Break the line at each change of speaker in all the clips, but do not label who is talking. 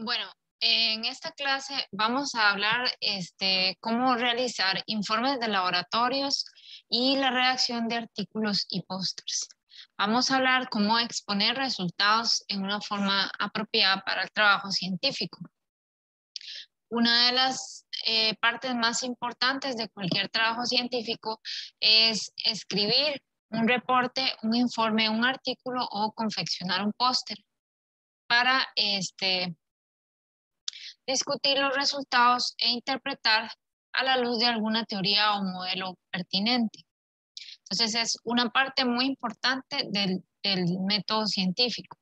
Bueno, en esta clase vamos a hablar cómo realizar informes de laboratorios y la redacción de artículos y pósters. Vamos a hablar cómo exponer resultados en una forma apropiada para el trabajo científico. Una de las partes más importantes de cualquier trabajo científico es escribir un reporte, un informe, un artículo o confeccionar un póster para discutir los resultados e interpretar a la luz de alguna teoría o modelo pertinente. Entonces es una parte muy importante del método científico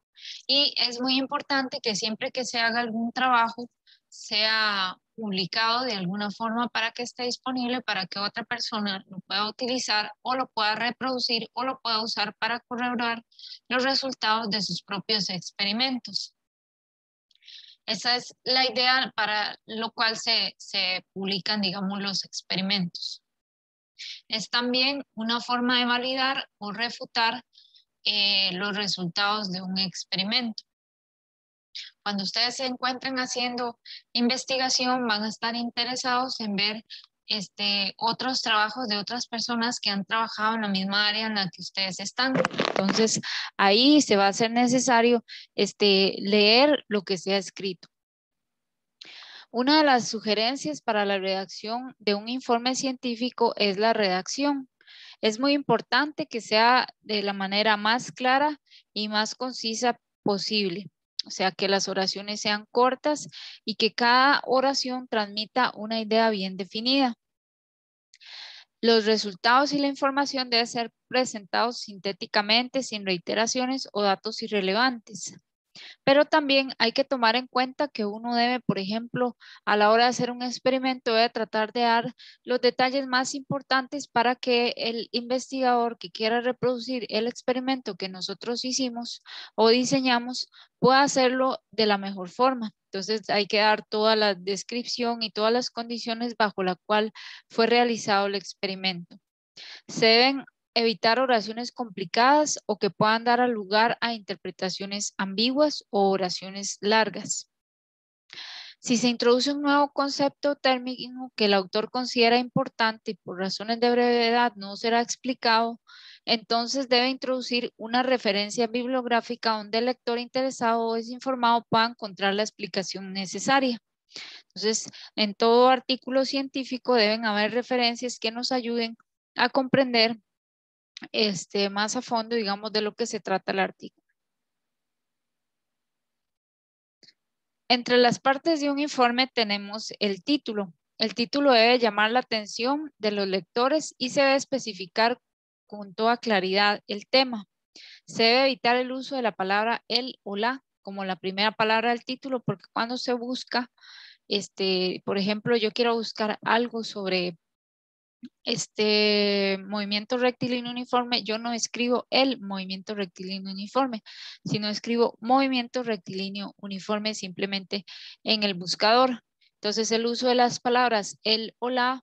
y es muy importante que siempre que se haga algún trabajo sea publicado de alguna forma para que esté disponible para que otra persona lo pueda utilizar o lo pueda reproducir o lo pueda usar para corroborar los resultados de sus propios experimentos. Esa es la idea para lo cual se publican, digamos, los experimentos. Es también una forma de validar o refutar los resultados de un experimento. Cuando ustedes se encuentren haciendo investigación, van a estar interesados en ver otros trabajos de otras personas que han trabajado en la misma área en la que ustedes están. Entonces, ahí se va a hacer necesario leer lo que se ha escrito. Una de las sugerencias para la redacción de un informe científico es la redacción. Es muy importante que sea de la manera más clara y más concisa posible. O sea, que las oraciones sean cortas y que cada oración transmita una idea bien definida. Los resultados y la información deben ser presentados sintéticamente, sin reiteraciones o datos irrelevantes. Pero también hay que tomar en cuenta que uno debe, por ejemplo, a la hora de hacer un experimento, debe tratar de dar los detalles más importantes para que el investigador que quiera reproducir el experimento que nosotros hicimos o diseñamos pueda hacerlo de la mejor forma. Entonces hay que dar toda la descripción y todas las condiciones bajo la cual fue realizado el experimento. Se deben evitar oraciones complicadas o que puedan dar lugar a interpretaciones ambiguas o oraciones largas. Si se introduce un nuevo concepto térmico que el autor considera importante y por razones de brevedad no será explicado, entonces debe introducir una referencia bibliográfica donde el lector interesado o desinformado pueda encontrar la explicación necesaria. Entonces, en todo artículo científico deben haber referencias que nos ayuden a comprender más a fondo, digamos, de lo que se trata el artículo. Entre las partes de un informe tenemos el título. El título debe llamar la atención de los lectores y se debe especificar con toda claridad el tema. Se debe evitar el uso de la palabra el o la como la primera palabra del título, porque cuando se busca, por ejemplo, yo quiero buscar algo sobre movimiento rectilíneo uniforme, yo no escribo el movimiento rectilíneo uniforme, sino escribo movimiento rectilíneo uniforme simplemente en el buscador. Entonces el uso de las palabras el o la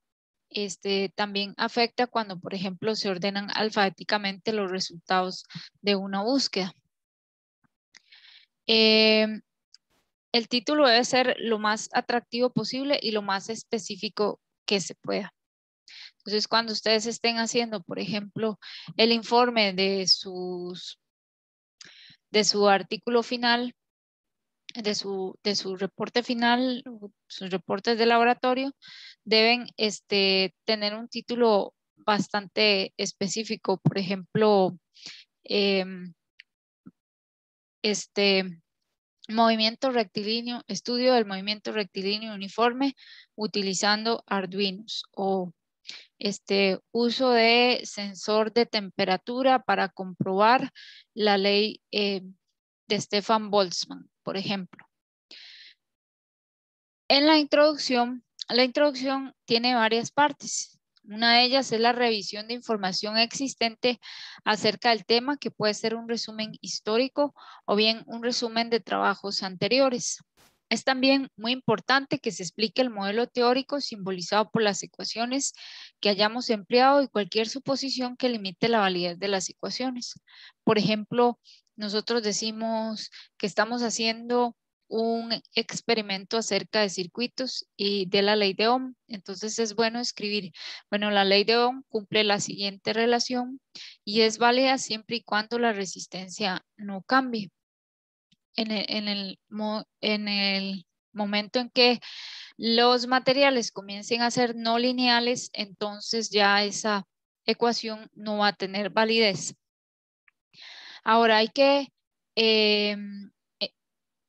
también afecta cuando, por ejemplo, se ordenan alfabéticamente los resultados de una búsqueda. El título debe ser lo más atractivo posible y lo más específico que se pueda. Entonces, cuando ustedes estén haciendo, por ejemplo, el informe de su artículo final, de su reporte final, sus reportes de laboratorio, deben tener un título bastante específico. Por ejemplo, movimiento rectilíneo, estudio del movimiento rectilíneo uniforme utilizando Arduinos o uso de sensor de temperatura para comprobar la ley de Stefan Boltzmann, por ejemplo. En la introducción tiene varias partes. Una de ellas es la revisión de información existente acerca del tema, que puede ser un resumen histórico o bien un resumen de trabajos anteriores. Es también muy importante que se explique el modelo teórico simbolizado por las ecuaciones que hayamos empleado y cualquier suposición que limite la validez de las ecuaciones. Por ejemplo, nosotros decimos que estamos haciendo
un experimento acerca de circuitos y de la ley de Ohm. Entonces es bueno escribir, bueno, la ley de Ohm cumple la siguiente relación y es válida siempre y cuando la resistencia no cambie. En el momento en que los materiales comiencen a ser no lineales, entonces ya esa ecuación no va a tener validez. Ahora hay que eh,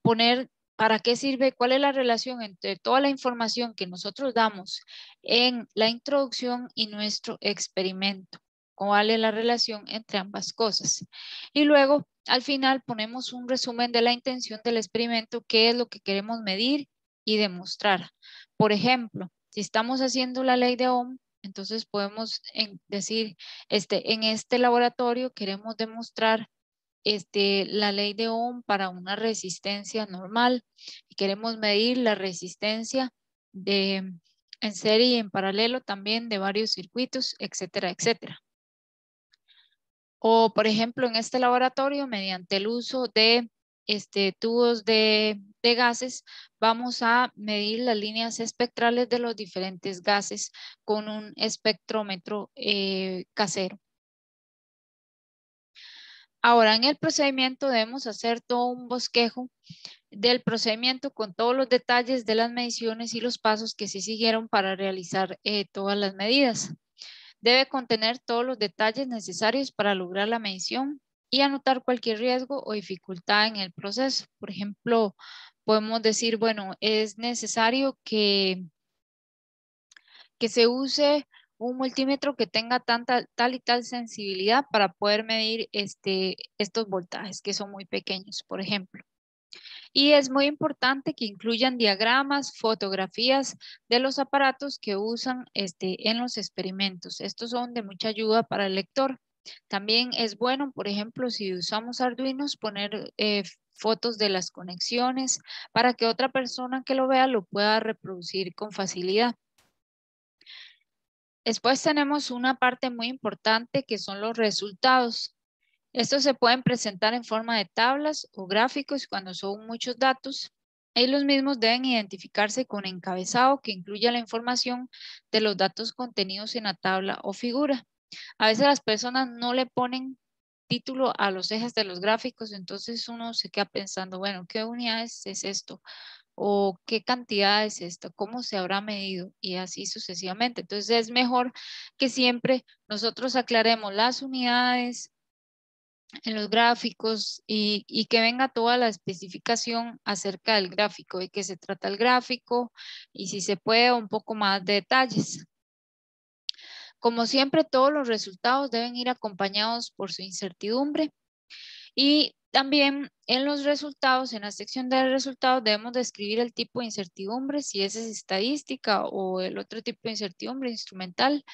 poner para qué sirve, cuál es la relación entre toda la información que nosotros damos en la introducción y nuestro experimento. ¿Cuál es la relación entre ambas cosas? Y luego, al final, ponemos un resumen de la intención del experimento, qué es lo que queremos medir y demostrar. Por ejemplo, si estamos haciendo la ley de Ohm, entonces podemos decir, en este laboratorio queremos demostrar la ley de Ohm para una resistencia normal y queremos medir la resistencia en serie y en paralelo también de varios circuitos, etcétera, etcétera. O, por ejemplo, en este laboratorio, mediante el uso de tubos de gases, vamos a medir las líneas espectrales de los diferentes gases con un espectrómetro casero. Ahora, en el procedimiento debemos hacer todo un bosquejo del procedimiento con todos los detalles de las mediciones y los pasos que se siguieron para realizar todas las medidas. Debe contener todos los detalles necesarios para lograr la medición y anotar cualquier riesgo o dificultad en el proceso. Por ejemplo, podemos decir, bueno, es necesario que se use un multímetro que tenga tal y tal sensibilidad para poder medir estos voltajes que son muy pequeños, por ejemplo. Y es muy importante que incluyan diagramas, fotografías de los aparatos que usan en los experimentos. Estos son de mucha ayuda para el lector. También es bueno, por ejemplo, si usamos Arduinos, poner fotos de las conexiones para que otra persona que lo vea lo pueda reproducir con facilidad. Después tenemos una parte muy importante que son los resultados. Estos se pueden presentar en forma de tablas o gráficos cuando son muchos datos. Y los mismos deben identificarse con encabezado que incluya la información de los datos contenidos en la tabla o figura. A veces las personas no le ponen título a los ejes de los gráficos, entonces uno se queda pensando, bueno, ¿qué unidades es esto? ¿O qué cantidad es esto? ¿Cómo se habrá medido? Y así sucesivamente. Entonces es mejor que siempre nosotros aclaremos las unidades en los gráficos y que venga toda la especificación acerca del gráfico, de qué se trata el gráfico y si se puede un poco más de detalles. Como siempre, todos los resultados deben ir acompañados por su incertidumbre y también en los resultados, en la sección de resultados, debemos describir el tipo de incertidumbre, si esa es estadística o el otro tipo de incertidumbre instrumental.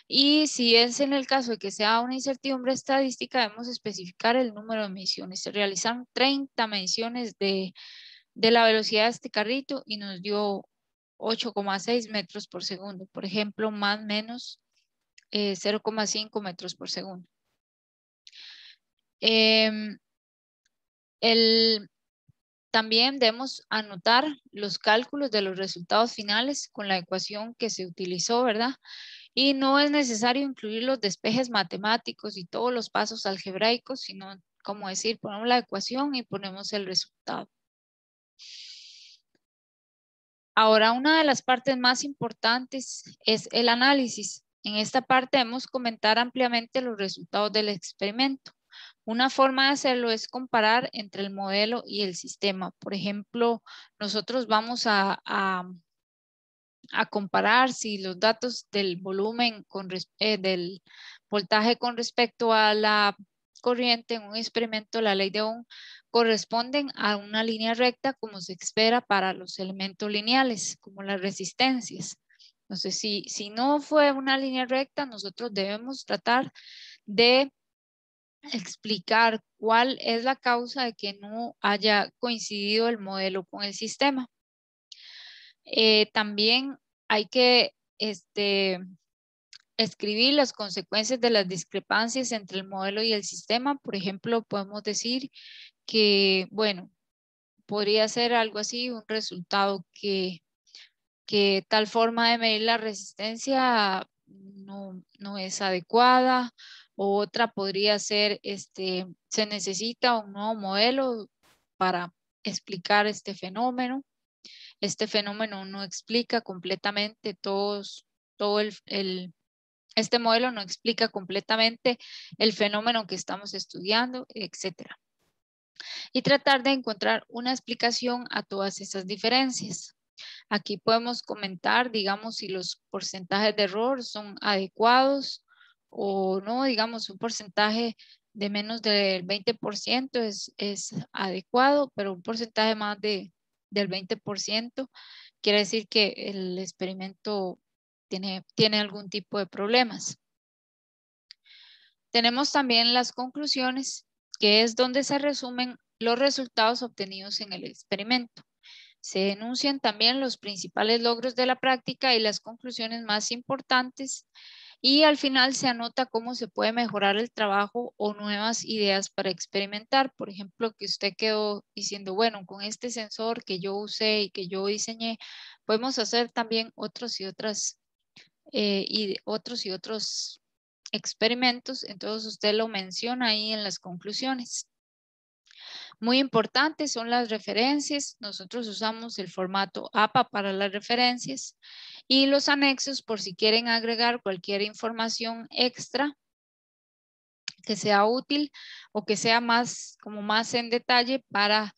Y si es en el caso de que sea una incertidumbre estadística, debemos especificar el número de mediciones. Se realizaron 30 mediciones de la velocidad de este carrito y nos dio 8,6 metros por segundo. Por ejemplo, más o menos 0,5 metros por segundo. También debemos anotar los cálculos de los resultados finales con la ecuación que se utilizó, ¿verdad? Y no es necesario incluir los despejes matemáticos y todos los pasos algebraicos, sino, como decir, ponemos la ecuación y ponemos el resultado. Ahora, una de las partes más importantes es el análisis. En esta parte debemos comentar ampliamente los resultados del experimento. Una forma de hacerlo es comparar entre el modelo y el sistema. Por ejemplo, nosotros vamos a comparar si los datos del volumen, del voltaje con respecto a la corriente en un experimento, la ley de Ohm, corresponden a una línea recta como se espera para los elementos lineales, como las resistencias. Entonces, si no fue una línea recta, nosotros debemos tratar de explicar cuál es la causa de que no haya coincidido el modelo con el sistema. También hay que escribir las consecuencias de las discrepancias entre el modelo y el sistema. Por ejemplo, podemos decir que, bueno, podría ser algo así, un resultado que tal forma de medir la resistencia no es adecuada, o otra podría ser, se necesita un nuevo modelo para explicar este fenómeno. Este fenómeno no explica completamente este modelo no explica completamente el fenómeno que estamos estudiando, etcétera. Y tratar de encontrar una explicación a todas esas diferencias. Aquí podemos comentar, digamos, si los porcentajes de error son adecuados o no. Digamos, un porcentaje de menos del 20% es adecuado, pero un porcentaje más del 20% quiere decir que el experimento tiene algún tipo de problemas. Tenemos también las conclusiones, que es donde se resumen los resultados obtenidos en el experimento. Se enuncian también los principales logros de la práctica y las conclusiones más importantes, y al final se anota cómo se puede mejorar el trabajo o nuevas ideas para experimentar. Por ejemplo, que usted quedó diciendo, bueno, con este sensor que yo usé y que yo diseñé, podemos hacer también otros y otros experimentos. Entonces usted lo menciona ahí en las conclusiones. Muy importantes son las referencias. Nosotros usamos el formato APA para las referencias, y los anexos por si quieren agregar cualquier información extra que sea útil o que sea más en detalle para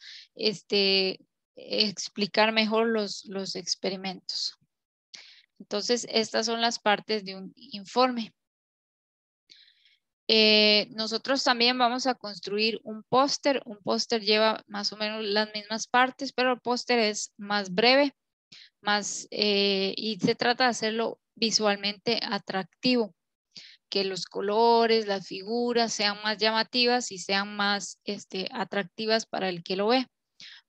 explicar mejor los experimentos. Entonces, estas son las partes de un informe. Nosotros también vamos a construir un póster. Un póster lleva más o menos las mismas partes, pero el póster es más breve, y se trata de hacerlo visualmente atractivo, que los colores, las figuras sean más llamativas y sean más atractivas para el que lo ve.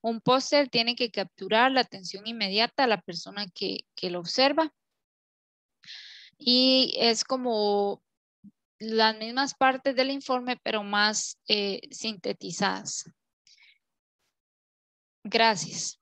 Un póster tiene que capturar la atención inmediata a la persona que lo observa, y es como las mismas partes del informe, pero más sintetizadas. Gracias.